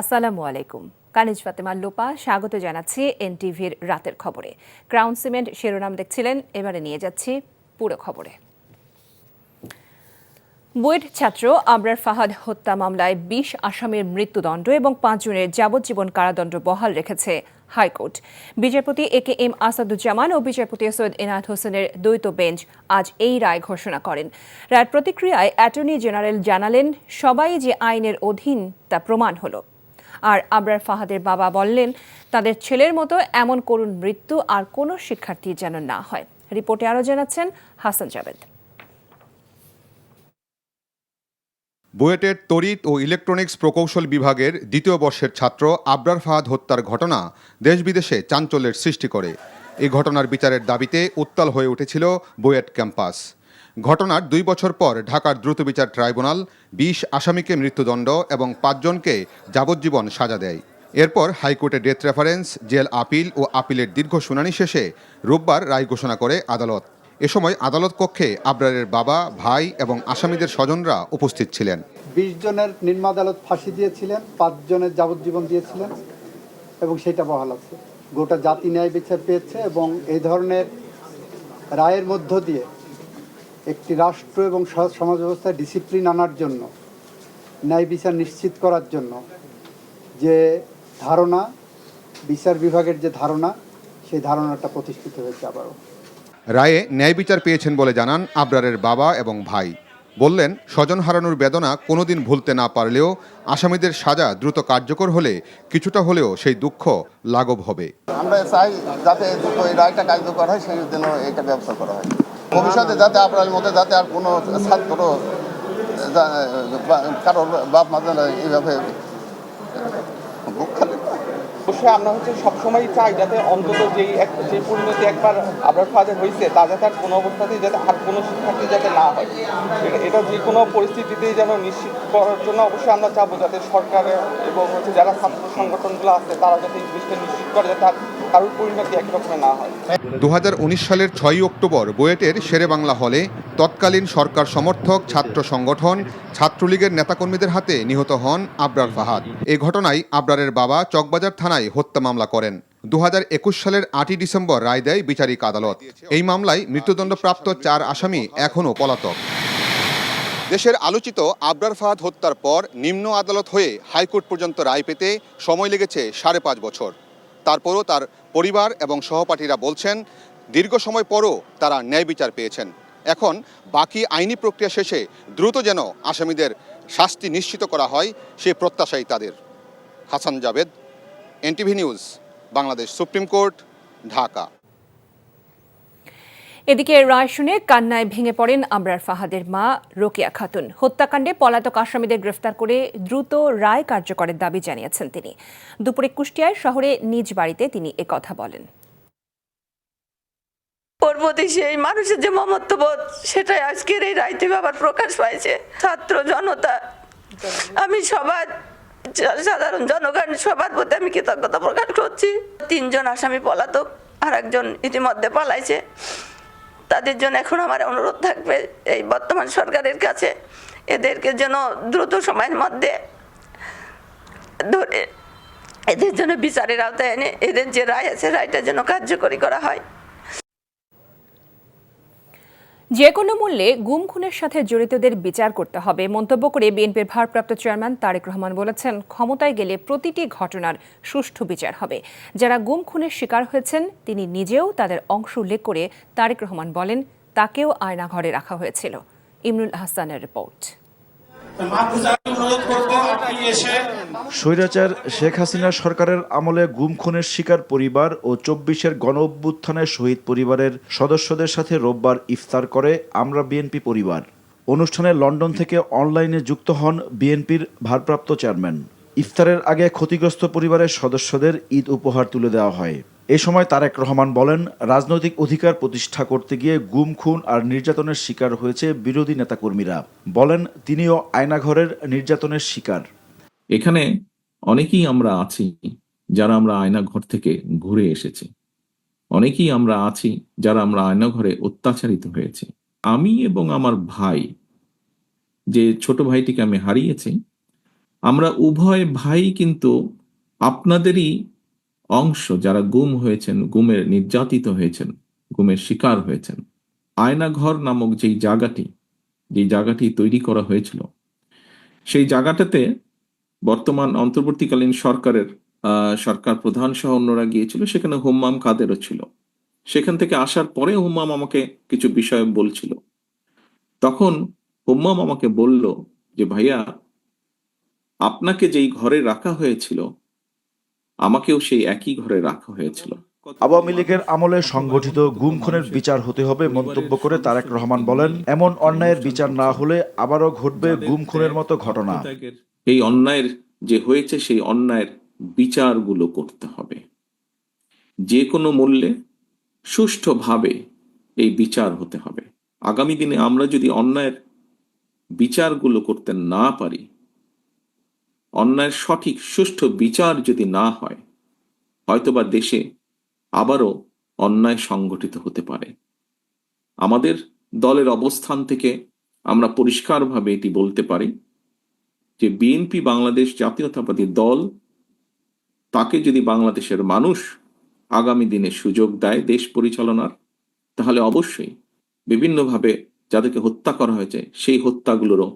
আসসালামু আলাইকুম। কানিজ ফাতেমা লোপা স্বাগত জানাচ্ছি এনটিভির রাতের খবরে। ক্রাউন সিমেন্ট শিরোনাম দেখছিলেন, এবারে নিয়ে যাচ্ছি পুরো খবরে। বুয়েট ছাত্র আবরার ফাহাদ হত্যা মামলায় ২০ আসামির মৃত্যুদণ্ড এবং ৫ জনের যাবজ্জীবন কারাদণ্ড বহাল রেখেছে হাইকোর্ট। বিচারপতি এ.কে.এম. আসাদুজ্জামান ও বিচারপতি সৈয়দ এনায়েত হোসেনের দ্বৈত বেঞ্চ আজ এই রায় ঘোষণা করেন। রায়ের প্রতিক্রিয়ায় অ্যাটর্নি জেনারেল জানালেন, সবাই যে আইনের অধীন তা প্রমাণ হলো। আর আবরার ফাহাদের বাবা বললেন, তাদের ছেলের মতো এমন করুণ মৃত্যু আর কোনো শিক্ষার্থী যেন না হয়। রিপোর্টে আরও জানাচ্ছেন হাসান জাবেদ। বুয়েটের তড়িৎ ও ইলেকট্রনিক্স প্রকৌশল বিভাগের দ্বিতীয় বর্ষের ছাত্র আবরার ফাহাদ হত্যার ঘটনা দেশ বিদেশে চাঞ্চল্যের সৃষ্টি করে। এই ঘটনার বিচারের দাবিতে উত্তাল হয়ে উঠেছিল বুয়েট ক্যাম্পাস। ঘটনার ২ বছর পর ঢাকার দ্রুত বিচার ট্রাইব্যুনাল ২০ আসামিকে মৃত্যুদণ্ড এবং ৫ জনকে যাবজ্জীবন সাজা দেয়। এরপর হাইকোর্টে ডেথ রেফারেন্স, জেল আপিল ও আপিলের দীর্ঘ শুনানি শেষে রোববার রায় ঘোষণা করে আদালত। এ সময় আদালত কক্ষে আবরারের বাবা, ভাই এবং আসামিদের স্বজনরা উপস্থিত ছিলেন। ২০ জনের নিম্ন আদালত ফাঁসি দিয়েছিলেন, ৫ জনের যাবজ্জীবন দিয়েছিলেন এবং সেটা বহাল আছে। গোটা জাতি ন্যায় বিচার পেয়েছে এবং এই ধরনের রায়ের মধ্য দিয়ে একটি রাষ্ট্র এবং সমাজ ব্যবস্থায় ডিসিপ্লিন আনার জন্য, ন্যায় বিচার নিশ্চিত করার জন্য যে ধারণা, বিচার বিভাগের যে ধারণা, সেই ধারণাটা প্রতিষ্ঠিত হয়েছে আবারও। রায়ে ন্যায় বিচার পেয়েছেন বলে জানান আবরারের বাবা এবং ভাই। বললেন, স্বজন হারানোর বেদনা কোনোদিন ভুলতে না পারলেও আসামিদের সাজা দ্রুত কার্যকর হলে কিছুটা হলেও সেই দুঃখ লাঘব হবে। আমরা চাই যাতে দ্রুত এই রায়টা কার্যকর হয়, সেই জন্য এটা ব্যবস্থা করা হয়। ভবিষ্যতে যাতে আপনার মধ্যে যাতে আর কোনো ছাত্র কারোর বাপ মা যেন এইভাবে অবশ্যই আমরা সবসময় চাই যাতে অন্তত যে পরিণতি একবার আবরার ফাহাদের হয়েছে তা যাতে আর কোনো অবস্থাতেই যাতে আর কোনো শিক্ষার্থী যাতে না হয়, এটা যে কোনো পরিস্থিতিতেই যেন নিশ্চিত করার জন্য অবশ্যই আমরা চাবো যাতে সরকার এবং যারা ছাত্র সংগঠনগুলো আছে তারা যাতে এই জিনিসটা নিশ্চিত করে যাতে আর কারোর পরিণতি একরকমের না হয়। ২০১৯ সালের ৬ অক্টোবর বুয়েটের শেরেবাংলা হলে তৎকালীন সরকার সমর্থক ছাত্র সংগঠন ছাত্রলীগের নেতাকর্মীদের হাতে নিহত হন আবরার ফাহাদ। এই ঘটনায় আবরারের বাবা চকবাজার থানায় হত্যা মামলা করেন। ২০২১ সালের ৮ই ডিসেম্বর রায় দেয় বিচারিক আদালত। এই মামলায় মৃত্যুদণ্ডপ্রাপ্ত ৪ আসামি এখনও পলাতক। দেশের আলোচিত আবরার ফাহাদ হত্যার পর নিম্ন আদালত হয়ে হাইকোর্ট পর্যন্ত রায় পেতে সময় লেগেছে ৫.৫ বছর। তারপরও তার পরিবার এবং সহপাঠীরা বলছেন, দীর্ঘ সময় পরও তারা ন্যায় বিচার পেয়েছেন। এখন বাকি আইনি প্রক্রিয়া শেষে দ্রুত যেন আসামিদের শাস্তি নিশ্চিত করা হয়, সে প্রত্যাশাই তাদের। Hasan Jabed, NTV news, Bangladesh supreme court, Dhaka. এদিকে রায় শুনে কান্নায় ভেঙে পড়েন আবরার ফাহাদের মা রোকেয়া খাতুন। হত্যাকাণ্ডে পলাতক আসামিদের গ্রেফতার করে দ্রুত রায় কার্যকরের দাবি জানিয়েছেন তিনি। দুপুরে কুষ্টিয়ার শহরে নিজ বাড়িতে তিনি একথা বলেন। ওর প্রতি সেই মানুষের যে মমত্ববোধ, সেটাই আজকের এই রায়তে আবার প্রকাশ পাইছে। ছাত্র জনতা, আমি সবার সাধারণ জনগণ সবার প্রতি আমি কৃতজ্ঞতা প্রকাশ করছি। ৩ জন আসামি পলাতক, আর একজন ইতিমধ্যে পালাইছে। তাদের জন্য এখন আমার অনুরোধ থাকবে এই বর্তমান সরকারের কাছে, এদেরকে যেন দ্রুত সময়ের মধ্যে ধরে এদের জন্য বিচারের আওতায় এনে এদের যে রায় আছে রায়টা যেন কার্যকরী করা হয়। যে কোনো মূল্যে গুম খুনের সাথে জড়িতদের বিচার করতে হবে মন্তব্য করে বিএনপির ভারপ্রাপ্ত চেয়ারম্যান তারেক রহমান বলেছেন, ক্ষমতায় গেলে প্রতিটি ঘটনার সুষ্ঠু বিচার হবে। যারা গুম খুনের শিকার হয়েছেন তিনি নিজেও তাদের অংশ উল্লেখ করে তারেক রহমান বলেন, তাকেও আয়নাঘরে রাখা হয়েছিল। ইমরুল হাসানের রিপোর্ট। স্বৈরাচার শেখ হাসিনা সরকারের আমলে গুম খুনের শিকার পরিবার ও ২৪-এর গণঅভ্যুত্থানের শহীদ পরিবারের সদস্যদের সাথে রোববার ইফতার করে আমরা বিএনপি পরিবার। অনুষ্ঠানে লন্ডন থেকে অনলাইনে যুক্ত হন বিএনপির ভারপ্রাপ্ত চেয়ারম্যান। ইফতারের আগে ক্ষতিগ্রস্ত পরিবারের সদস্যদের ঈদ উপহার তুলে দেওয়া হয়। এ সময় তারেক রহমান বলেন, রাজনৈতিক অধিকার প্রতিষ্ঠা করতে গিয়ে গুম খুন আর নির্যাতনের শিকার হয়েছে বিরোধী নেতাকর্মীরা। বলেন, তিনিও আয়নাঘরের নির্যাতনের শিকার। এখানে অনেকেই আমরা আছি যারা আমরা আয়নাঘর থেকে ঘুরে এসেছি, অনেকেই আমরা আছি যারা আমরা আয়নাঘরে অত্যাচারিত হয়েছি। আমি এবং আমার ভাই, যে ছোট ভাইটিকে আমি হারিয়েছি, আমরা উভয় ভাই কিন্তু আপনাদেরই অংশ, যারা গুম হয়েছেন, গুমের নির্যাতিত হয়েছেন, গুমের শিকার হয়েছেন। আয়নাঘর নামক যেই জায়গাটি তৈরি করা হয়েছিল, সেই জায়গাটাতে বর্তমান অন্তর্বর্তীকালীন সরকার প্রধান সহ অন্যরা গিয়েছিল, সেখানে হুম্মাম কাদেরও ছিল। সেখান থেকে আসার পরে হুম্মাম আমাকে কিছু বিষয় বলছিল। তখন হুম্মাম আমাকে বলল যে ভাইয়া, আপনাকে যেই ঘরে রাখা হয়েছিল আমাকেও সেই একই ঘরে রাখা হয়েছিল। আওয়ামী লীগের আমলে সংগঠিত গুম খুনের বিচার হতে হবে মন্তব্য করে তারেক রহমান বলেন, এমন অন্যায়ের বিচার না হলে আবারও ঘটবে গুম খুনের মতো ঘটনা। এই অন্যায়ের যে হয়েছে সেই অন্যায়ের বিচারগুলো করতে হবে, যে কোনো মূল্যে সুষ্ঠুভাবে এই বিচার হতে হবে। আগামী দিনে আমরা যদি অন্যায়ের বিচারগুলো করতে না পারি, অন্যায়ের সঠিক সুষ্ঠু বিচার যদি না হয়, হয়তোবা দেশে আবারও অন্যায় সংগঠিত হতে পারে। আমাদের দলের অবস্থান থেকে আমরা পরিষ্কারভাবে এটি বলতে পারি যে বিএনপি বাংলাদেশ জাতীয়তাবাদী দল, তাকে যদি বাংলাদেশের মানুষ আগামী দিনে সুযোগ দেয় দেশ পরিচালনার, তাহলে অবশ্যই বিভিন্নভাবে যাদেরকে হত্যা করা হয়েছে সেই হত্যাগুলোরও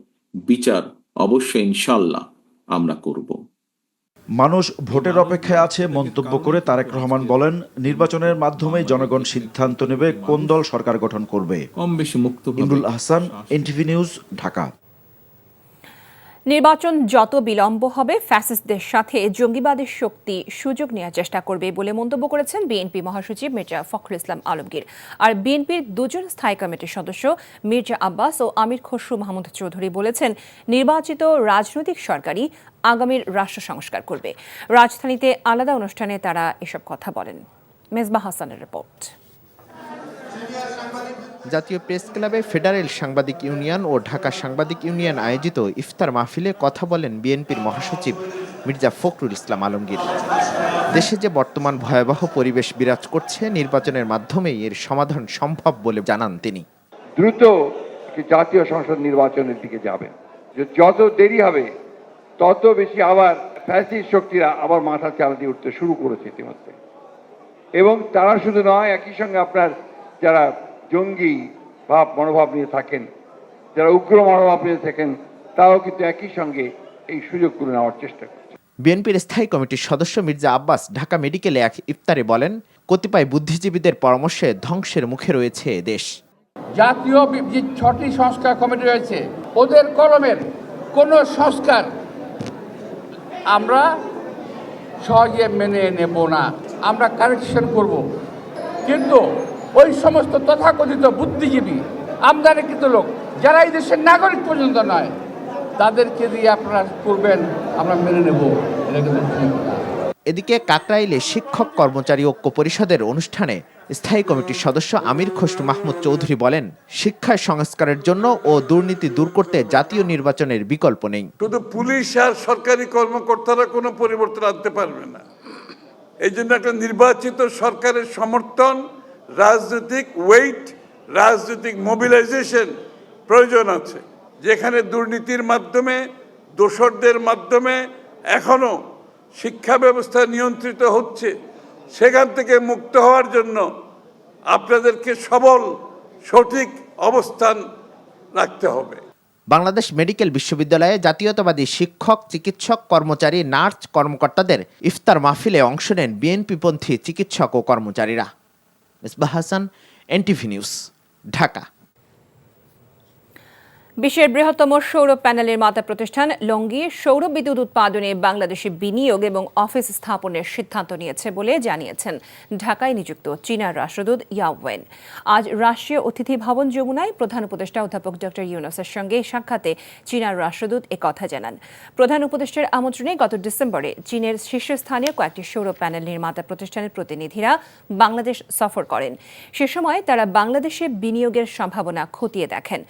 বিচার অবশ্যই ইনশাল্লাহ আমরা করব। মানুষ ভোটের অপেক্ষায় আছে মন্তব্য করে তারেক রহমান বলেন, নির্বাচনের মাধ্যমে জনগণ সিদ্ধান্ত নেবে কোন দল সরকার গঠন করবে। কম বেশি মুক্ত। Imrul Ahsan, NTV news, Dhaka. নির্বাচন যত বিলম্ব হবে, ফ্যাসিস্টদের সাথে জঙ্গিবাদের শক্তি সুযোগ নেওয়ার চেষ্টা করবে বলে মন্তব্য করেছেন বিএনপি মহাসচিব মির্জা ফখরুল ইসলাম আলমগীর। আর বিএনপির দুজন স্থায়ী কমিটির সদস্য মির্জা আব্বাস ও আমির খসরু মাহমুদ চৌধুরী বলেছেন, নির্বাচিত রাজনৈতিক সরকারই আগামীর রাষ্ট্র সংস্কার করবে। রাজধানীতে আলাদা অনুষ্ঠানে তারা এসব কথা বলেন। মেজবাহ হাসানের রিপোর্ট। জাতীয় প্রেস ক্লাবে ফেডারেল সাংবাদিক ইউনিয়ন ও ঢাকা সাংবাদিক ইউনিয়ন আয়োজিত ইফতার মাহফিলে কথা বলেন বিএনপির মহাসচিব মির্জা ফখরুল ইসলাম আলমগীর। দেশে যে বর্তমান ভয়াবহ পরিবেশ বিরাজ করছে, নির্বাচনের মাধ্যমেই এর সমাধান সম্ভব বলে জানান তিনি। দ্রুত জাতীয় সংসদ নির্বাচনের দিকে যাবেন। যত দেরি হবে তত বেশি আবার ফ্যাসিস্ট শক্তিরা আবার মাথা চালাতে উঠতে শুরু করেছে ইতিমধ্যে। এবং তারা শুধু নয়, একই সঙ্গে আপনার যারা জঙ্গি মনোভাব নিয়ে থাকেন, যারা উগ্র মনোভাব নিয়ে থাকেন, তারাও কিন্তু একই সঙ্গে এই সুযোগগুলো নেওয়ার চেষ্টা করছে। বিএনপির স্থায়ী কমিটির সদস্য মির্জা আব্বাস ঢাকা মেডিকেলে এক ইফতারে বলেন, কতিপয় বুদ্ধিজীবীদের পরামর্শে ধ্বংসের মুখে রয়েছে দেশ। জাতীয় যে 6টি সংস্কার কমিটি রয়েছে, ওদের কলমের কোনো সংস্কার আমরা সহজে মেনে নেব না, আমরা কারেকশন করব। কিন্তু ওই সমস্ত তথাকথিত বুদ্ধিজীবী, আমদানিকৃত লোক, যারা এই দেশের নাগরিক পর্যন্ত নয়, তাদেরকে দিয়ে আপনারা করবেন, আমরা মেনে নেব, এটা কিন্তু ঠিক না। এদিকে কাকরাইলে শিক্ষক কর্মচারী ঐক্য পরিষদের অনুষ্ঠানে স্থায়ী কমিটির সদস্য আমির খসরু মাহমুদ চৌধুরী বলেন, শিক্ষায় সংস্কারের জন্য ও দুর্নীতি দূর করতে জাতীয় নির্বাচনের বিকল্প নেই। শুধু পুলিশ আর সরকারি কর্মকর্তারা কোনো পরিবর্তন আনতে পারবে না। এই জন্য একটা নির্বাচিত সরকারের সমর্থন, রাজনৈতিক ওয়েট, রাজনৈতিক মোবিলাইজেশন প্রয়োজন আছে। যেখানে দুর্নীতির মাধ্যমে, দোসরদের মাধ্যমে এখনো শিক্ষা ব্যবস্থা নিয়ন্ত্রিত হচ্ছে, সেখান থেকে মুক্ত হওয়ার জন্য আপনাদেরকে সবল সঠিক অবস্থান রাখতে হবে। বাংলাদেশ মেডিকেল বিশ্ববিদ্যালয়ে জাতীয়তাবাদী শিক্ষক, চিকিৎসক, কর্মচারী, নার্স, কর্মকর্তাদের ইফতার মাহফিলে অংশ নেন বিএনপিপন্থী চিকিৎসক ও কর্মচারীরা। Mezbah Hasan, NTV news, Dhaka. বিশ্বের বৃহত্তম সৌর প্যানেলের মাতা প্রতিষ্ঠান লংগি সৌর বিদ্যুৎ উৎপাদনে বাংলাদেশে বিনিয়োগ এবং অফিস স্থাপনের সিদ্ধান্ত নিয়েছে বলে জানিয়েছেন ঢাকায় নিযুক্ত চীনা রাষ্ট্রদূত ইয়াও ওয়েন। আজ রাষ্ট্রীয় অতিথি ভবন যমুনায় প্রধান উপদেষ্টা অধ্যাপক ডক্টর ইউনুসের সঙ্গে সাক্ষাতে চীনা রাষ্ট্রদূত একথা জানান। প্রধান উপদেষ্টার আমন্ত্রণে গত ডিসেম্বরে চীনের শীর্ষস্থানীয় কয়েকটি সৌর প্যানেল নির্মাতা প্রতিষ্ঠানের প্রতিনিধিরা বাংলাদেশ সফর করেন। সে সময় তারা বাংলাদেশে বিনিয়োগের সম্ভাবনা খতিয়ে দেখেন।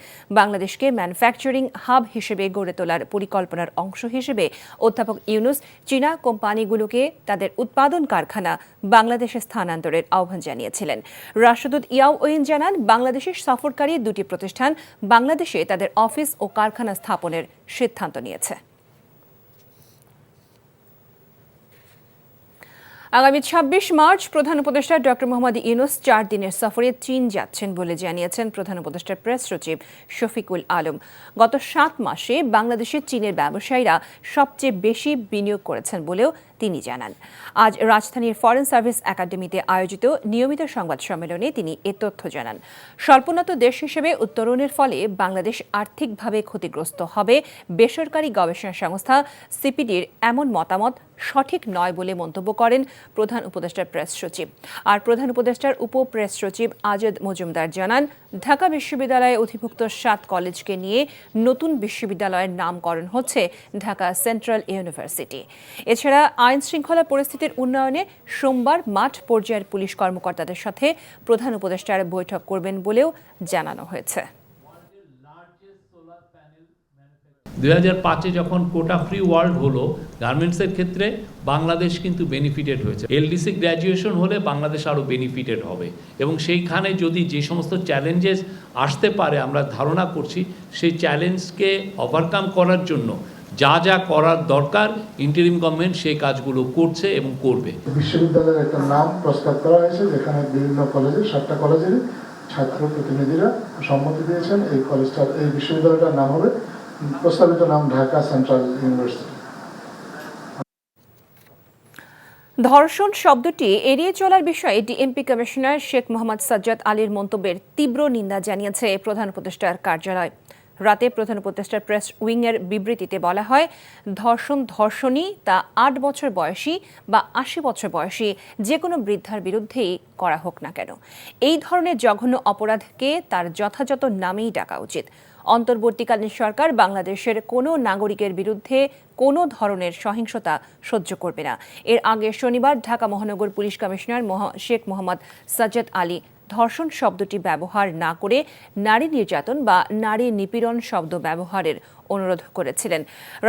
বাংলাদেশকে ম্যানুফ্যাকচারিং হাব হিসেবে গড়ে তোলার পরিকল্পনার অংশ হিসেবে অধ্যাপক ইউনুস চীনা কোম্পানিগুলোকে তাদের উৎপাদন কারখানা বাংলাদেশে স্থানান্তরের আহ্বান জানিয়েছিলেন। রাষ্ট্রদূত ইয়াও ওয়েন জানান, বাংলাদেশের সফরকারী দুটি প্রতিষ্ঠান বাংলাদেশে তাদের অফিস ও কারখানা স্থাপনের সিদ্ধান্ত নিয়েছে। আগামী ২৬ মার্চ প্রধান উপদেষ্টা ডক্টর মোহাম্মদ ইউনূস ৪ দিনের সফরে চীন যাচ্ছেন বলে জানিয়েছেন প্রধান উপদেষ্টার প্রেস সচিব শফিকুল আলম। গত ৭ মাসে বাংলাদেশে চীনের ব্যবসায়ীরা সবচেয়ে বেশি বিনিয়োগ করেছেন বলেও তিনি জানান। আজ রাজধানীর ফরেন সার্ভিস একাডেমিতে আয়োজিত নিয়মিত সংবাদ সম্মেলনে তিনি এ তথ্য জানান। স্বল্পোন্নত দেশ হিসেবে উত্তরণের ফলে বাংলাদেশ আর্থিকভাবে ক্ষতিগ্রস্ত হবে বেসরকারি গবেষণা সংস্থা সিপিডির এমন মতামত সঠিক নয় বলে মন্তব্য করেন প্রধান উপদেষ্টার প্রেস সচিব। আর প্রধান উপদেষ্টার উপ প্রেস সচিব আজাদ মজুমদার জানান, ঢাকা বিশ্ববিদ্যালয়ে অধিভুক্ত ৭ কলেজকে নিয়ে নতুন বিশ্ববিদ্যালয়ের নামকরণ হচ্ছে ঢাকা সেন্ট্রাল ইউনিভার্সিটি। এছাড়া আইন শৃঙ্খলা পরিস্থিতির উন্নয়নে সোমবার মাঠ পর্যায়ের পুলিশ কর্মকর্তাদের সাথে প্রধান উপদেষ্টার বৈঠক করবেন বলেও জানানো হয়েছে। 2005-এ যখন কোটা ফ্রি ওয়ার্ল্ড হলো, গার্মেন্টসের ক্ষেত্রে বাংলাদেশ কিন্তু বেনিফিটেড হয়েছে। এলডিসি গ্র্যাজুয়েশন হলে বাংলাদেশ আরও বেনিফিটেড হবে এবং সেইখানে যদি যে সমস্ত চ্যালেঞ্জেস আসতে পারে আমরা ধারণা করছি, সেই চ্যালেঞ্জকে ওভারকাম করার জন্য যা যা করার দরকার ইন্টারিম গভর্নমেন্ট সেই কাজগুলো করছে এবং করবে। বিশ্ববিদ্যালয়ের একটা নাম প্রস্তাব করা হয়েছে, যেখানে বিভিন্ন কলেজের 7টা কলেজের ছাত্র প্রতিনিধিরা সম্মতি দিয়েছেন। এই বিশ্ববিদ্যালয়টার নাম হবে, প্রস্তাবিত নাম ঢাকা সেন্ট্রাল ইউনিভার্সিটি। ধর্ষণ শব্দটি এড়িয়ে চলার বিষয়ে ডিএমপি কমিশনার শেখ মোহাম্মদ সাজ্জাদ আলীর মন্তব্যের তীব্র নিন্দা জানিয়েছে প্রধান উপদেষ্টার কার্যালয়। রাতে প্রধান উপদেষ্টার প্রেস উইংয়ের বিবৃতিতে বলা হয়, ধর্ষণই তা ৮ বছর বয়সী বা ৮০ বছর বয়সী যে কোনো বৃদ্ধার বিরুদ্ধেই করা হোক না কেন, এই ধরনের জঘন্য অপরাধকে তার যথাযথ নামেই ডাকা উচিত। অন্তর্বর্তীকালীন সরকার বাংলাদেশের কোনো নাগরিকের বিরুদ্ধে কোনো ধরনের সহিংসতা সহ্য করবে না। এর আগে শনিবার ঢাকা মহানগর পুলিশ কমিশনার শেখ মোহাম্মদ সাজ্জাদ আলী ধর্ষণ শব্দটি ব্যবহার না করে নারী নির্যাতন বা নারী নিপীড়ন শব্দ ব্যবহারের অনুরোধ করেছিলেন।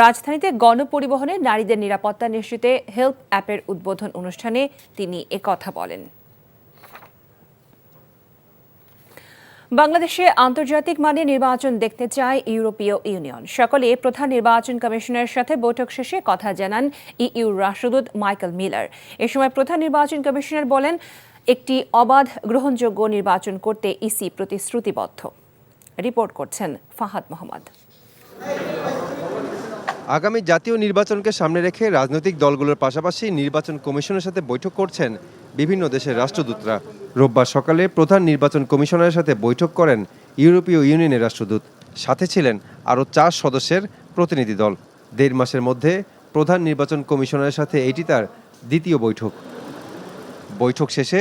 রাজধানীতে গণপরিবহনে নারীদের নিরাপত্তা নিশ্চিতে হেল্প অ্যাপের উদ্বোধন অনুষ্ঠানে তিনি একথা বলেন। বাংলাদেশে আন্তর্জাতিক মানের নির্বাচন দেখতে চায় ইউরোপীয় ইউনিয়ন। সকালে প্রধান নির্বাচন কমিশনারের সাথে বৈঠক শেষে কথা জানান ইইউ রাষ্ট্রদূত মাইকেল মিলার। এ সময় প্রধান নির্বাচন কমিশনার বলেন, একটি অবাধ গ্রহণযোগ্য নির্বাচন করতে ইসি প্রতিশ্রুতিবদ্ধ। রিপোর্ট করছেন ফাহাদ মোহাম্মদ। আগামী জাতীয় নির্বাচনকে সামনে রেখে রাজনৈতিক দলগুলোর পাশাপাশি নির্বাচন কমিশনের সাথে বৈঠক করছেন বিভিন্ন দেশের রাষ্ট্রদূতরা। রোববার সকালে প্রধান নির্বাচন কমিশনারের সাথে বৈঠক করেন ইউরোপীয় ইউনিয়নের রাষ্ট্রদূত। সাথে ছিলেন আরও 4 সদস্যের প্রতিনিধি দল। 1.5 মাসের মধ্যে প্রধান নির্বাচন কমিশনারের সাথে এটি তার দ্বিতীয় বৈঠক। বৈঠক শেষে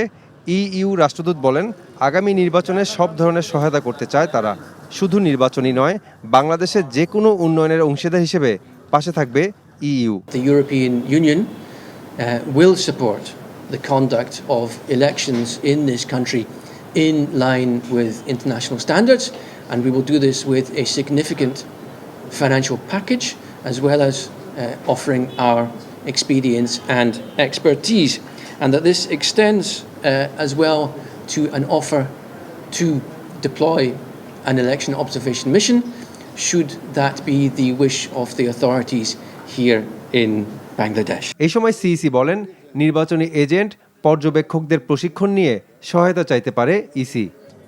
ইইউ রাষ্ট্রদূত বলেন, আগামী নির্বাচনে সব ধরনের সহায়তা করতে চায় তারা। শুধু নির্বাচনই নয়, বাংলাদেশের যে কোনো উন্নয়নের অংশীদার হিসেবে পাশে থাকবে EU. The European Union will support the conduct of elections in this country in line with international standards, and we will do this with a significant financial package as well as offering our experience and expertise, and that this extends as well to an offer to deploy an election observation mission should that be the wish of the authorities here in Bangladesh. এই সময় CEC বলেন, নির্বাচনী agent পর্যবেক্ষকদের প্রশিক্ষণ নিয়ে সহায়তা চাইতে পারে EC.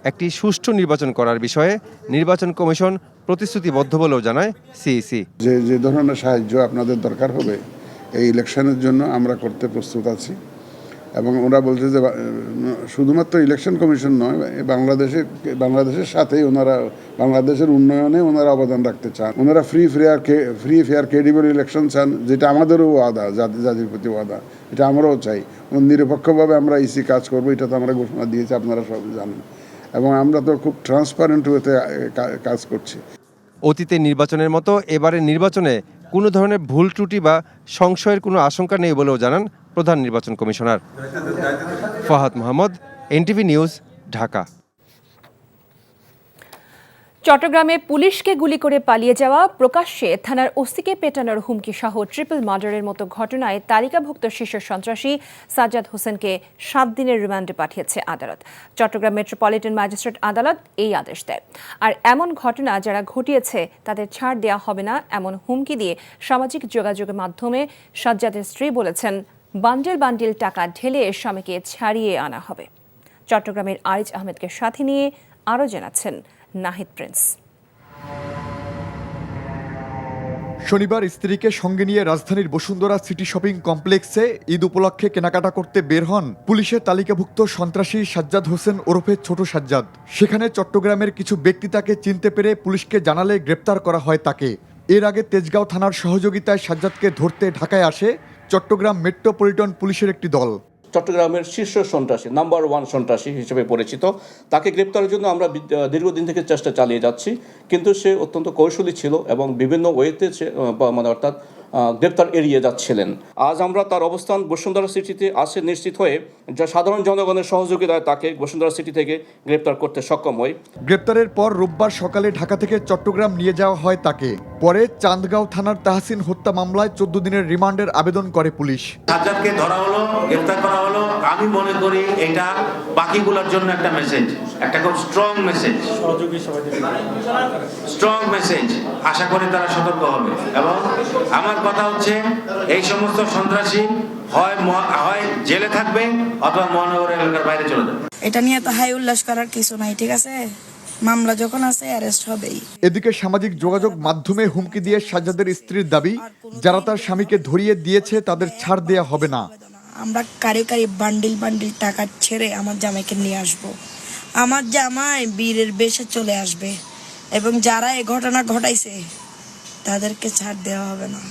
একটি সুষ্ঠু নির্বাচন করার বিষয়ে নির্বাচন কমিশন প্রতিশ্রুতিবদ্ধ বলেও জানায় সিইসি। যে ধরনের সাহায্য আপনাদের দরকার হবে এই ইলেকশনের জন্য আমরা করতে প্রস্তুত আছি। এবং ওরা বলছে যে শুধুমাত্র ইলেকশন কমিশন নয়, বাংলাদেশের সাথেই ওনারা বাংলাদেশের উন্নয়নে ওনারা অবদান রাখতে চান। ওনারা ফ্রি ফেয়ার ক্রেডিবল ইলেকশন চান, যেটা আমাদেরও ওয়াদা, জাতির প্রতি ওয়াদা, এটা আমরাও চাই। নিরপেক্ষভাবে আমরা ইসি কাজ করবো, এটা তো আমরা ঘোষণা দিয়েছি, আপনারা সব জানেন। এবং আমরা তো খুব ট্রান্সপারেন্ট হতে কাজ করছি। অতীতের নির্বাচনের মতো এবারের নির্বাচনে কোনো ধরনের ভুল ত্রুটি বা সংশয়ের কোনো আশঙ্কা নেই বলেও জানান প্রধান নির্বাচন commissioner. Fahad Mohammad, NTV news, Dhaka. চট্টগ্রামে পুলিশকে গুলি করে পালিয়ে যাওয়া, প্রকাশ্যে থানার ওসিকে পেটানোর হুমকি সহ ট্রিপল মার্ডারের মতো ঘটনায় তালিকাভুক্ত শীর্ষ সন্ত্রাসী সাজ্জাদ হোসেনকে 7 দিনের রিমান্ডে পাঠিয়েছে আদালত। চট্টগ্রাম মেট্রোপলিটন ম্যাজিস্ট্রেট আদালত এই আদেশ দেয়। আর এমন ঘটনা যারা ঘটিয়েছে তাদের ছাড় দেওয়া হবে না এমন হুমকি দিয়ে সামাজিক যোগাযোগের মাধ্যমে সাজ্জাদের স্ত্রী বলেছেন, বান্ডেল বান্ডেল টাকা ঢেলে স্বামীকে ছাড়িয়ে আনা হবে। চট্টগ্রামের আরিজ আহমেদকে সাথে নিয়ে আরও জানাচ্ছেন নাহিদ প্রিন্স। শনিবার স্ত্রীকে সঙ্গে নিয়ে রাজধানীর বসুন্ধরা সিটি শপিং কমপ্লেক্সে ঈদ উপলক্ষে কেনাকাটা করতে বের হন পুলিশের তালিকাভুক্ত সন্ত্রাসী সাজ্জাদ হোসেন ওরফে ছোট সাজ্জাদ। সেখানে চট্টগ্রামের কিছু ব্যক্তি তাকে চিনতে পেরে পুলিশকে জানালে গ্রেপ্তার করা হয় তাকে। এর আগে তেজগাঁও থানার সহযোগিতায় সাজ্জাদকে ধরতে ঢাকায় আসে চট্টগ্রাম মেট্রোপলিটন পুলিশের একটি দল। চট্টগ্রামের শীর্ষ সন্ত্রাসী, নাম্বার 1 সন্ত্রাসী হিসেবে পরিচিত, তাকে গ্রেপ্তারের জন্য আমরা দীর্ঘদিন থেকে চেষ্টা চালিয়ে যাচ্ছি, কিন্তু সে অত্যন্ত কৌশলী ছিল এবং বিভিন্ন ওয়েতে অর্থাৎ গ্রেপ্তার এড়িয়ে যাচ্ছিলেন। আজ আমরা তার অবস্থান বসুন্ধরা সিটিতে আসে নিশ্চিত হয়ে যা সাধারণ জনগণের সহযোগিতায় তাকে বসুন্ধরা সিটি থেকে গ্রেপ্তার করতে সক্ষম হয়। গ্রেপ্তারের পর রোববার সকালে ঢাকা থেকে চট্টগ্রাম নিয়ে যাওয়া হয় তাকে। পরে চান্দগাঁও থানার তাহসিন হত্যা মামলায় 14 দিনের রিমান্ডের আবেদন করে পুলিশ। সাজ্জাদকে ধরা হলো, গ্রেপ্তার করা হলো। আমি মনে করি এটা বাকিগুলোর জন্য একটা মেসেজ, একটা খুব স্ট্রং মেসেজ, আশা করি তারা সতর্ক হবে। এবং আমার কথা হচ্ছে এই সমস্ত সন্ত্রাসী হয় জেলে থাকবে অথবা মহানগর এলাকার বাইরে চলে যাবে। এটা নিয়ে তো হাই উল্লাস করার কিছু নাই, ঠিক আছে? মামলা যখন আছে অ্যারেস্ট হবেই। এদিকে সামাজিক যোগাযোগ মাধ্যমে হুমকি দিয়ে সাজ্জাদের স্ত্রীর দাবি, যারা তার স্বামীকে ধরিয়ে দিয়েছে তাদের ছাড় দেয়া হবে না। আমরা কারি বান্ডিল বান্ডিল টাকা ছেড়ে আমার জামাইকে নিয়ে আসব। আমার জামাই বীরের বেশে চলে আসবে এবং যারা এই ঘটনা ঘটাইছে তাদেরকে ছাড় দেওয়া হবে না।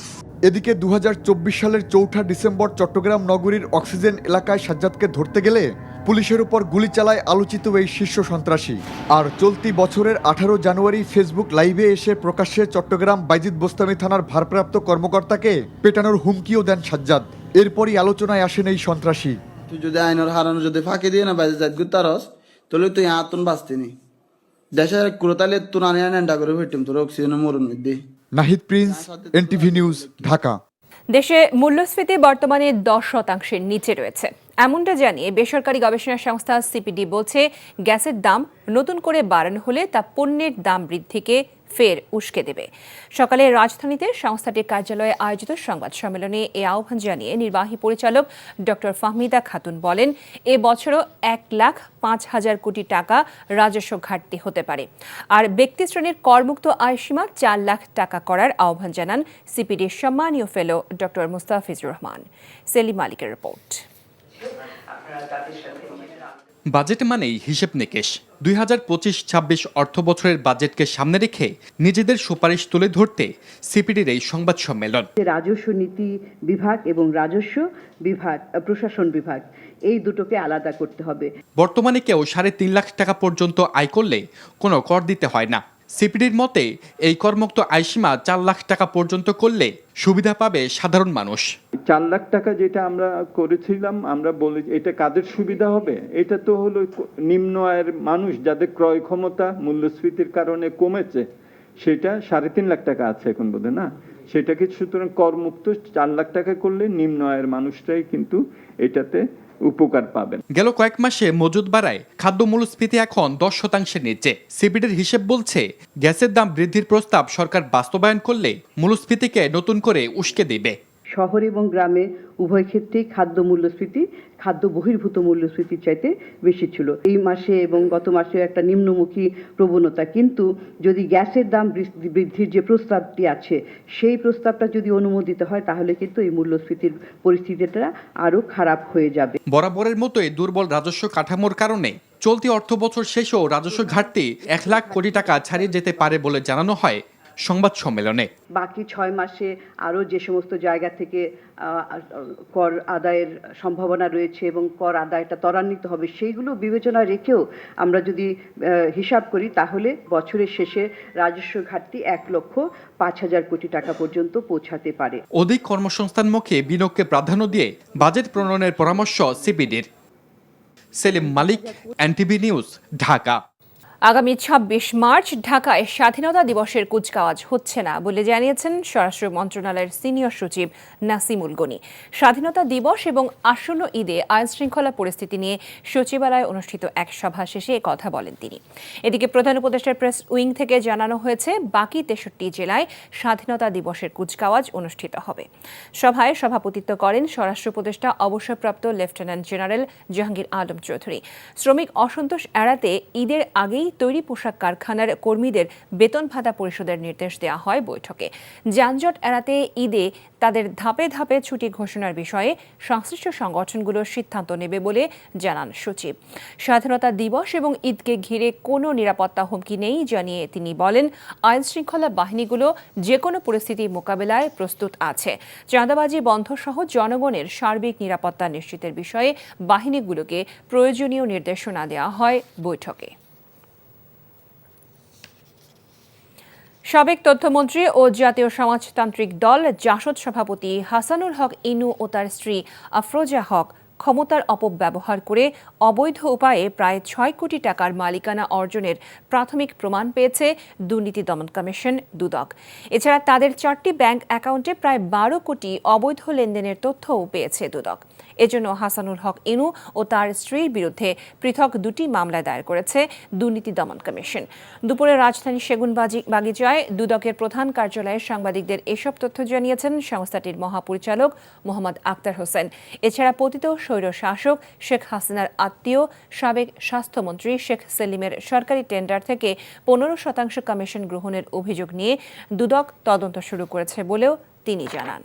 এদিকে 2024 সালের 4 ডিসেম্বর চট্টগ্রাম নগরীর অক্সিজেন এলাকায় সাজ্জাদকে ধরতে গেলে পুলিশের উপর গুলি চালায় আলোচিত এই শীর্ষ সন্ত্রাসী। আর চলতি বছরের 18 জানুয়ারি ফেসবুক লাইভে এসে প্রকাশ্যে চট্টগ্রাম বাইজিদ বোস্তামি থানার ভারপ্রাপ্ত কর্মকর্তাকে পেটানোর হুমকিও দেন সাজ্জাদ। এরপরই আলোচনায় আসেন এই সন্ত্রাসী। তুই যদি আইনের হারানো যদি ফাঁকি দিয়ে না বাইজিদ গুতারস তাহলে তুই আতুন বাঁচতিনি দেশের কুরতালে তুন আনে আন্ডা করে ফেটিম তোর অক্সিজেনের মরণ মধ্যে। Nahid Prince, NTV news, Dhaka. দেশে মূল্যস্ফীতি বর্তমানে 10% নিচে রয়েছে, এমনটা জানিয়ে বেসরকারি গবেষণা সংস্থা সিপিডি বলছে, গ্যাসের দাম নতুন করে বাড়ানো হলে তা পণ্যের দাম বৃদ্ধিকে ফের উস্কে দেবে। সকালে রাজধানীতে সংস্থাটির কার্যালয়ে আয়োজিত সংবাদ সম্মেলনে এ আহ্বান জানিয়ে নির্বাহী পরিচালক ডক্টর ফাহমিদা খাতুন বলেন, এ বছরও 1,05,000 কোটি টাকা রাজস্ব ঘাটতি হতে পারে। আর ব্যক্তি শ্রেণীর করমুক্ত আয় সীমা 4 লাখ টাকা করার আহ্বান জানান সিপিডির সম্মানীয় ফেলো ডক্টর মুস্তাফিজুর রহমান। সেলিম মালিকের রিপোর্ট। বাজেট মানেই হিসেব নিকেশ। 2025-26 অর্থ বছরের বাজেটকে সামনে রেখে নিজেদের সুপারিশ তুলে ধরতে সিপিডির এই সংবাদ সম্মেলন। রাজস্ব নীতি বিভাগ এবং রাজস্ব বিভাগ, প্রশাসন বিভাগ, এই দুটোকে আলাদা করতে হবে। বর্তমানে কেউ 3.5 লাখ টাকা পর্যন্ত আয় করলে কোনো কর দিতে হয় না। সিপিডির মতে এই করমুক্ত আয়সীমা 4 লাখ টাকা পর্যন্ত করলে সুবিধা পাবে সাধারণ মানুষ। 4 লাখ টাকা যেটা আমরা করেছিলাম, আমরা বলি এটা কাদের সুবিধা হবে? এটা তো হলো নিম্ন আয়ের মানুষ যাদের ক্রয় ক্ষমতা মূল্যস্ফীতির কারণে কমেছে, সেটা 3.5 লাখ টাকা আছে এখন বোধহয় না, সেটাকে সুতরাং করমুক্ত 4 লাখ টাকা করলে নিম্ন আয়ের মানুষরাই কিন্তু এটাতে উপকার পাবেন। গেল কয়েক মাসে মজুদ বাড়ায় খাদ্য মূল্যস্ফীতি এখন 10% নিচে। সিপিডির হিসেব বলছে, গ্যাসের দাম বৃদ্ধির প্রস্তাব সরকার বাস্তবায়ন করলে মূল্যস্ফীতিকে নতুন করে উস্কে দেবে। শহর এবং গ্রামে উভয় ক্ষেত্রেই খাদ্য মূল্যস্ফীতি খাদ্য বহির্ভূত মূল্যস্ফীতির চাইতে বেশি ছিল। এই মাসে এবং গত মাসে একটা নিম্নমুখী প্রবণতা, কিন্তু যদি গ্যাসের দাম বৃদ্ধির যে প্রস্তাবটি আছে সেই প্রস্তাবটা যদি অনুমোদিত হয় তাহলে কিন্তু এই মূল্যস্ফীতির পরিস্থিতিটা আরও খারাপ হয়ে যাবে। বরাবরের মতোই দুর্বল রাজস্ব কাঠামোর কারণে চলতি অর্থ বছর শেষেও রাজস্ব ঘাটতি 1 লাখ কোটি টাকা ছাড়িয়ে যেতে পারে বলে জানানো হয় সংবাদ সম্মেলনে। বাকি 6 মাসে আরও যে সমস্ত জায়গা থেকে কর আদায়ের সম্ভাবনা রয়েছে এবং কর আদায়টা ত্বরান্বিত হবে, সেইগুলো বিবেচনা রেখেও আমরা যদি হিসাব করি তাহলে বছরের শেষে রাজস্ব ঘাটতি 1,05,000 কোটি টাকা পর্যন্ত পৌঁছাতে পারে। অধিক কর্মসংস্থানমুখী বিনিয়োগকে প্রাধান্য দিয়ে বাজেট প্রণয়নের পরামর্শ সিপিডির। সেলিম মালিক, এনটিভি নিউজ, ঢাকা। আগামী ২৬ মার্চ ঢাকায় স্বাধীনতা দিবসের কুচকাওয়াজ হচ্ছে না বলে জানিয়েছেন স্বরাষ্ট্র মন্ত্রণালয়ের সিনিয়র সচিব নাসিমুল গনি। স্বাধীনতা দিবস এবং আসন্ন ঈদে আইনশৃঙ্খলা পরিস্থিতি নিয়ে সচিবালয়ে অনুষ্ঠিত এক সভা শেষে কথা বলেন তিনি। এদিকে প্রধান উপদেষ্টার প্রেস উইং থেকে জানানো হয়েছে বাকি ৬৩ জেলায় স্বাধীনতা দিবসের কুচকাওয়াজ অনুষ্ঠিত হবে। সভায় সভাপতিত্ব করেন স্বরাষ্ট্র উপদেষ্টা অবসরপ্রাপ্ত লেফটেন্যান্ট জেনারেল জাহাঙ্গীর আলম চৌধুরী। শ্রমিক অসন্তোষ এড়াতে ঈদের আগেই তৈরি পোশাক কারখানার কর্মীদের বেতন ভাতা পরিশোধের নির্দেশ দেওয়া হয় বৈঠকে। যানজট এড়াতে ঈদে তাদের ধাপে ধাপে ছুটি ঘোষণার বিষয়ে সংশ্লিষ্ট সংগঠনগুলো সিদ্ধান্ত নেবে বলে জানান সচিব। স্বাধীনতা দিবস এবং ঈদকে ঘিরে কোনো নিরাপত্তা হুমকি নেই জানিয়ে তিনি বলেন, আইনশৃঙ্খলা বাহিনীগুলো যে কোনো পরিস্থিতি মোকাবেলায় প্রস্তুত আছে। চাঁদাবাজি বন্ধ সহ জনগণের সার্বিক নিরাপত্তা নিশ্চিতের বিষয়ে বাহিনীগুলোকে প্রয়োজনীয় নির্দেশনা দেওয়া হয় বৈঠকে। সাবেক তথ্যমন্ত্রী ও জাতীয় সমাজতান্ত্রিক দল জাসদ সভাপতি হাসানুল হক ইনু ও তার স্ত্রী আফরোজা হক ক্ষমতার অপব্যবহার করে অবৈধ উপায়ে প্রায় ৬ কোটি টাকার মালিকানা অর্জনের প্রাথমিক প্রমাণ পেয়েছে দুর্নীতি দমন কমিশন দুদক। এছাড়া তাদের ৪টি ব্যাংক অ্যাকাউন্টে প্রায় ১২ কোটি অবৈধ লেনদেনের তথ্যও পেয়েছে দুদক। এজন্য হাসানুল হক ইনু ও তার স্ত্রীর বিরুদ্ধে পৃথক ২টি মামলা দায়ের করেছে দুর্নীতি দমন কমিশন। দুপুরে রাজধানীর সেগুনবাগিচায় দুদকের প্রধান কার্যালয়ে সাংবাদিকদের এসব তথ্য জানিয়েছেন সংস্থাটির মহাপরিচালক মোহাম্মদ আক্তার হোসেন। এছাড়া পতিত স্বৈর শাসক শেখ হাসিনার আত্মীয় সাবেক স্বাস্থ্যমন্ত্রী শেখ সেলিমের সরকারি টেন্ডার থেকে ১৫% কমিশন গ্রহণের অভিযোগ নিয়ে দুদক তদন্ত শুরু করেছে বলেও তিনি জানান।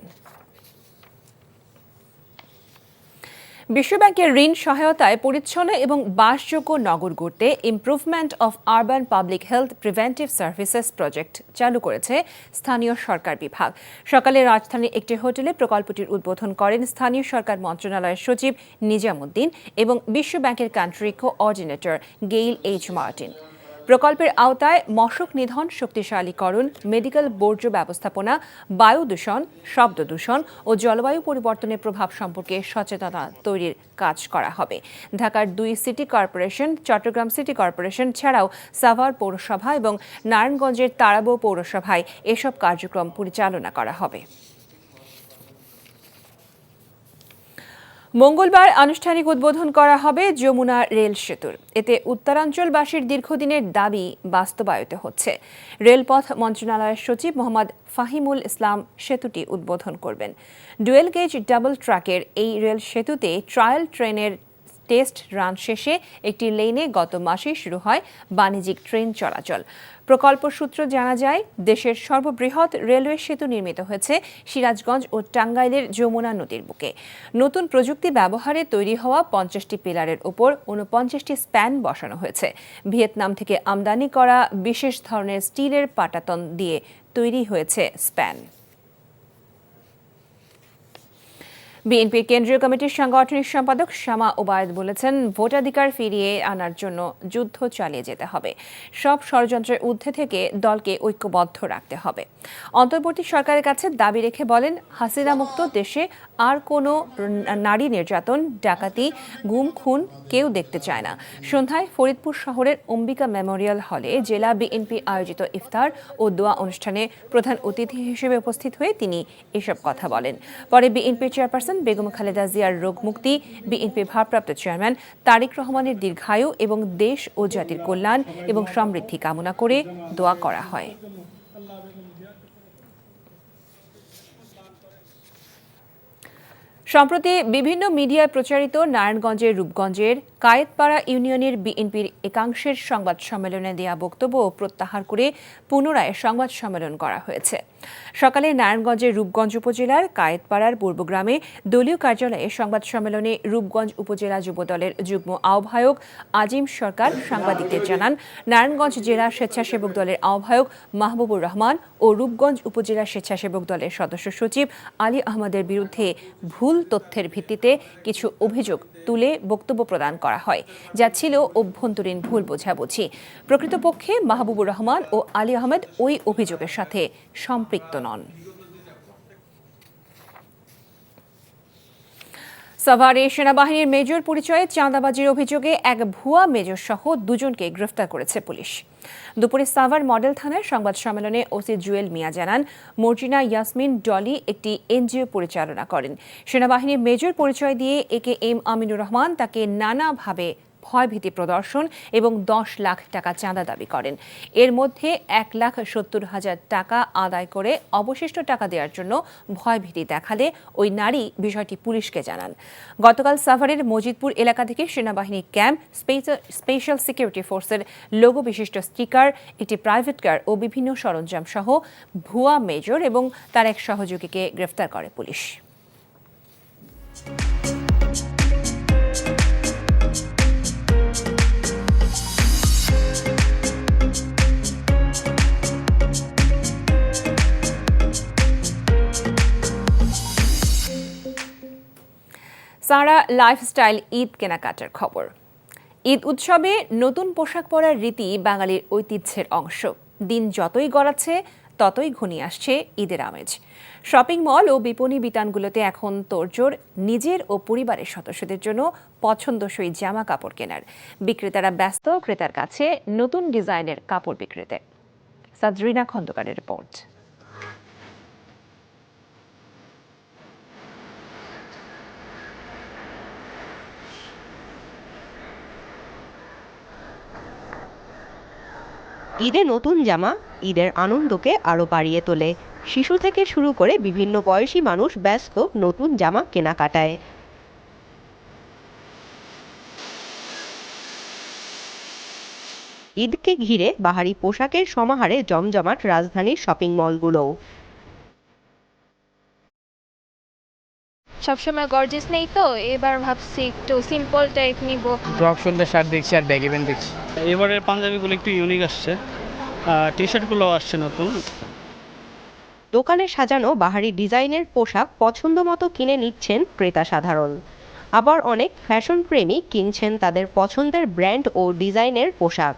বিশ্বব্যাংকের ঋণ সহায়তায় পরিচ্ছন্ন এবং বাসযোগ্য নগর গড়তে improvement of urban public health preventive services project চালু করেছে স্থানীয় সরকার বিভাগ। সকালে রাজধানীর একটি হোটেলে প্রকল্পটির উদ্বোধন করেন স্থানীয় সরকার মন্ত্রণালয়ের সচিব নিজামুদ্দিন এবং বিশ্বব্যাংকের country coordinator Gail H Martin. প্রকল্পের আওতায় মশক নিধন শক্তিশালীকরণ, মেডিকেল বর্জ্য ব্যবস্থাপনা, বায়ু দূষণ, শব্দ দূষণ ও জলবায়ু পরিবর্তনের প্রভাব সম্পর্কে সচেতনতা তৈরির কাজ করা হবে। ঢাকার 2 city corporation, Chattogram city corporation ছাড়াও সাভার পৌরসভা এবং নারায়ণগঞ্জের তারাবো পৌরসভায় এসব কার্যক্রম পরিচালনা করা হবে। মঙ্গলবার আনুষ্ঠানিক উদ্বোধন করা হবে যমুনা রেল সেতুর। এতে উত্তরাঞ্চলবাসীর দীর্ঘদিনের দাবি বাস্তবায়িত হচ্ছে। রেলপথ মন্ত্রণালয়ের সচিব মোহাম্মদ ফাহিমুল ইসলাম সেতুটি উদ্বোধন করবেন। ডুয়েল গেজ ডাবল ট্র্যাকের এই রেল সেতুতে ট্রায়াল ট্রেনের টেস্ট রান শেষে একটি লেনে গত মাসে শুরু হয় বাণিজ্যিক ট্রেন চলাচল। প্রকল্প সূত্র জানা যায়, দেশের সর্ববৃহৎ রেলওয়ে সেতু নির্মিত হয়েছে সিরাজগঞ্জ ও টাঙ্গাইলের যমুনা নদীর বুকে। নতুন প্রযুক্তি ব্যবহারে তৈরি হওয়া 50টি পিলারের ওপর 49টি স্প্যান বসানো হয়েছে। ভিয়েতনাম থেকে আমদানি করা বিশেষ ধরনের স্টিলের পাটাতন দিয়ে তৈরি হয়েছে স্প্যান। বিএনপির কেন্দ্রীয় কমিটির সাংগঠনিক সম্পাদক শামা ওবায়দ বলেছেন, ভোটাধিকার ফিরিয়ে আনার জন্য যুদ্ধ চালিয়ে যেতে হবে। সব ষড়যন্ত্রের ঊর্ধ্বে থেকে দলকে ঐক্যবদ্ধ রাখতে হবে। অন্তর্বর্তী সরকারের কাছে দাবি রেখে বলেন, হাসিনা মুক্ত দেশে আর কোনো নারী নির্যাতন, ডাকাতি, গুম খুন কেউ দেখতে চায় না। সন্ধ্যায় ফরিদপুর শহরের অম্বিকা মেমোরিয়াল হলে জেলা বিএনপি আয়োজিত ইফতার ও দোয়া অনুষ্ঠানে প্রধান অতিথি হিসেবে উপস্থিত হয়ে তিনি এসব কথা বলেন। পরে বিএনপির চেয়ারপারসন বেগম খালেদা জিয়ার রোগ মুক্তি, বিএনপি ভারপ্রাপ্ত চেয়ারম্যান তারেক রহমানের দীর্ঘায়ু এবং দেশ ও জাতির কল্যাণ এবং সমৃদ্ধি কামনা করে দোয়া করা হয়। সম্প্রতি বিভিন্ন মিডিয়ায় প্রচারিত নারায়ণগঞ্জের রূপগঞ্জের কায়েতপাড়া ইউনিয়নের বিএনপির একাংশের সংবাদ সম্মেলনে দেয়া বক্তব্য প্রত্যাহার করে পুনরায় সংবাদ সম্মেলন করা হয়েছে। সকালে নারায়ণগঞ্জের রূপগঞ্জ উপজেলার কায়েতপাড়ার পূর্বগ্রামে দলীয় কার্যালয়ে সংবাদ সম্মেলনে রূপগঞ্জ উপজেলা যুবদলের যুগ্ম আহ্বায়ক আজিম সরকার সাংবাদিকদের জানান, নারায়ণগঞ্জ জেলা স্বেচ্ছাসেবক দলের আহ্বায়ক মাহবুবুর রহমান ও রূপগঞ্জ উপজেলা স্বেচ্ছাসেবক দলের সদস্য সচিব আলী আহমদের বিরুদ্ধে ভুল তথ্যের ভিত্তিতে কিছু অভিযোগ তুলে বক্তব্য প্রদান করা হয়, যা ছিল অভ্যন্তরীণ ভুল বোঝাবুঝি। প্রকৃতপক্ষে মাহবুবুর রহমান ও আলী আহমেদ ওই অভিযোগের সাথে সম্পৃক্ত নন। সাভারে সেনাবাহিনীর মেজর পরিচয়ে চাঁদাবাজির অভিযোগে এক ভুয়া মেজর সহ দুজনকে গ্রেফতার করেছে পুলিশ। দুপুরে সাভার মডেল থানার সংবাদ সম্মেলনে ওসি জুয়েল মিয়া জানান, মর্জিনা ইয়াসমিন ডলি একটি এনজিও পরিচালনা করেন। সেনাবাহিনীর মেজর পরিচয় দিয়ে AKM আমিনুর রহমান তাকে নানাভাবে ভয়ভীতি প্রদর্শন এবং 10 লাখ টাকা চাঁদা দাবি করেন। এর মধ্যে 1,70,000 টাকা আদায় করে অবশিষ্ট টাকা দেওয়ার জন্য ভয়ভীতি দেখালে ওই নারী বিষয়টি পুলিশকে জানান। গতকাল সাভারের মজিদপুর এলাকা থেকে সেনাবাহিনী ক্যাম্প, স্পেশাল সিকিউরিটি ফোর্সের লোগো বিশিষ্ট স্টিকার, একটি প্রাইভেট কার ও বিভিন্ন সরঞ্জাম সহ ভুয়া মেজর এবং তার এক সহযোগীকে গ্রেফতার করে পুলিশ। সারা লাইফস্টাইল ঈদ কেনাকাটার খবর। ঈদ উৎসবে নতুন পোশাক পরার রীতি বাঙালির ঐতিহ্যের অংশ। দিন যতই গড়াচ্ছে ততই ঘনিয়ে আসছে ঈদের আমেজ। শপিং মল ও বিপণী বিতানগুলোতে এখন তোড়জোড় নিজের ও পরিবারের সদস্যদের জন্য পছন্দসই জামা কাপড় কেনার। বিক্রেতারা ব্যস্ত ক্রেতার কাছে নতুন ডিজাইনের কাপড় বিক্রিতে। সাদরিনা খন্দকারের রিপোর্ট। ঈদে নতুন জামা ঈদের আনন্দকে আরও বাড়িয়ে তোলে। শিশু থেকে শুরু করে বিভিন্ন বয়সী মানুষ ব্যস্ত নতুন জামা কেনাকাটায়। ঈদকে ঘিরে বাহারি পোশাকের সমাহারে জমজমাট রাজধানীর শপিং মলগুলোও। সবসময় গর্জিয়াস নেই তো, এবার ভাবছি একটু সিম্পল টাইপ নিব। ড্রপ শোল্ডার শার্ট দেখছি আর ব্যাগি প্যান্ট দেখছি। এবারের পাঞ্জাবিগুলো একটু ইউনিক আসছে, টি শার্টগুলো আসছে নতুন। দোকানে সাজানো বাহারি ডিজাইনের পোশাক পছন্দ মতো কিনে নিচ্ছেন ক্রেতা সাধারণ। আবার অনেক ফ্যাশন প্রেমী কিনছেন তাদের পছন্দের ব্র্যান্ড ও ডিজাইনের পোশাক।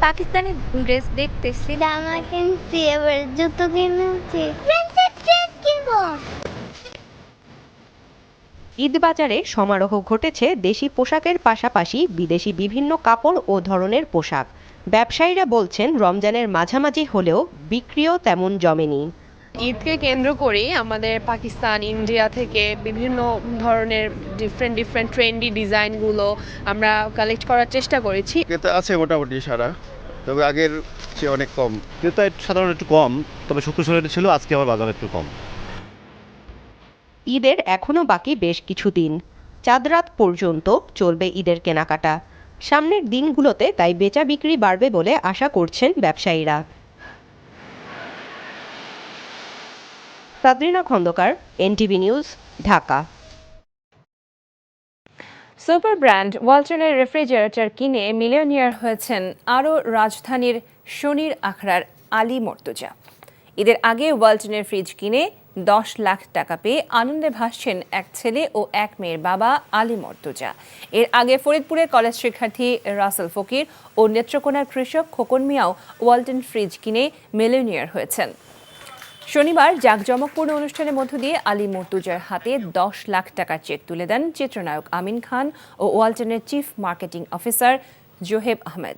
পাকিস্তানি ড্রেস দেখতেছি, জামা কিনছি, এবার জুতো কিনেছি। ঈদ বাজারে সমারোহ ঘটেছে দেশি পোশাকের পাশাপাশি বিদেশি বিভিন্ন কাপড় ও ধরনের পোশাক। ব্যবসায়ীরা বলছেন রমজানের মাঝামাঝি হলেও বিক্রিও তেমন জমেনি। ঈদকে কেন্দ্র করে আমাদের পাকিস্তান, ইন্ডিয়া থেকে বিভিন্ন ধরনের ডিফারেন্ট ট্রেন্ডি ডিজাইনগুলো আমরা কালেক্ট করার চেষ্টা করেছি। ক্রেতা আছে মোটামুটি সারা, তবে আগের চেয়ে অনেক কম। ক্রেতা সাধারণত একটু কম, তবে শুক্র শনিবার ছিল, আজকে আবার বাজার একটু কম। ঈদের এখনো বাকি বেশ কিছুদিন। চাঁদ রাত পর্যন্ত চলবে ঈদের কেনাকাটা। সামনের দিনগুলোতে তাই বেচা বিক্রি বাড়বে বলে আশা করছেন ব্যবসায়ীরা। Sadrina Khandakar, NTV news, Dhaka. Super brand ওয়ালটনের রেফ্রিজারেটর কিনে মিলিয়নিয়ার হয়েছেন আরও রাজধানীর শনির আখড়ার আলী মর্তুজা। ঈদের আগে ওয়ালটনের ফ্রিজ কিনে 10 লাখ টাকা পেয়ে আনন্দে ভাসছেন এক ছেলে ও এক মেয়ের বাবা আলী মর্তুজা। এর আগে ফরিদপুরের কলেজ শিক্ষার্থী রাসেল ফকির ও নেত্রকোনার কৃষক খোকন মিয়াও ওয়ালটন ফ্রিজ কিনে মিলিয়নিয়ার হয়েছেন। শনিবার জাঁকজমকপূর্ণ অনুষ্ঠানের মধ্য দিয়ে আলী মর্তুজার হাতে 10 লাখ টাকার চেক তুলে দেন চিত্রনায়ক আমিন খান ও ওয়ালটনের chief marketing officer Zoheb Ahmed.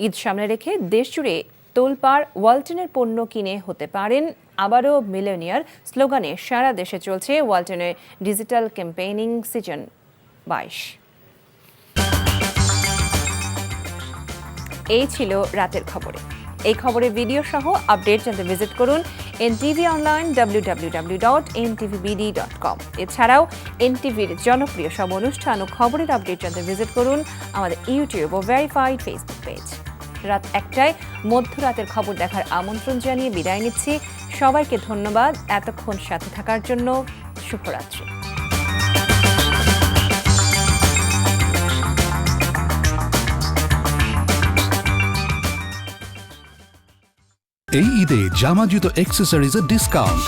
Eid সামনে রেখে দেশজুড়ে তোলপাড় ওয়ালটনের পণ্য কিনে হতে পারেন আবারও মিলিয়নিয়ার স্লোগানে সারা দেশে চলছে ওয়ালটনের ডিজিটাল ক্যাম্পেইনিং সিজন 22। এই ছিল রাতের খবরে। এই খবরের ভিডিও সহ আপডেট জানতে ভিজিট করুন NTV অনলাইন www.ntvbd.com। এছাড়াও NTVর জনপ্রিয় সব অনুষ্ঠান ও খবরের আপডেট জানতে ভিজিট করুন আমাদের ইউটিউব ও ভেরিফাইড ফেসবুক পেজ। রাত 1টায় মধ্যরাতের খবর দেখার আমন্ত্রণ জানিয়ে বিদায় নিচ্ছি। সবাইকে ধন্যবাদ এতক্ষণ সাথে থাকার জন্য। শুভরাত্রি। এই ঈদে জামা জুতো অ্যাক্সেসরিজের ডিসকাউন্ট।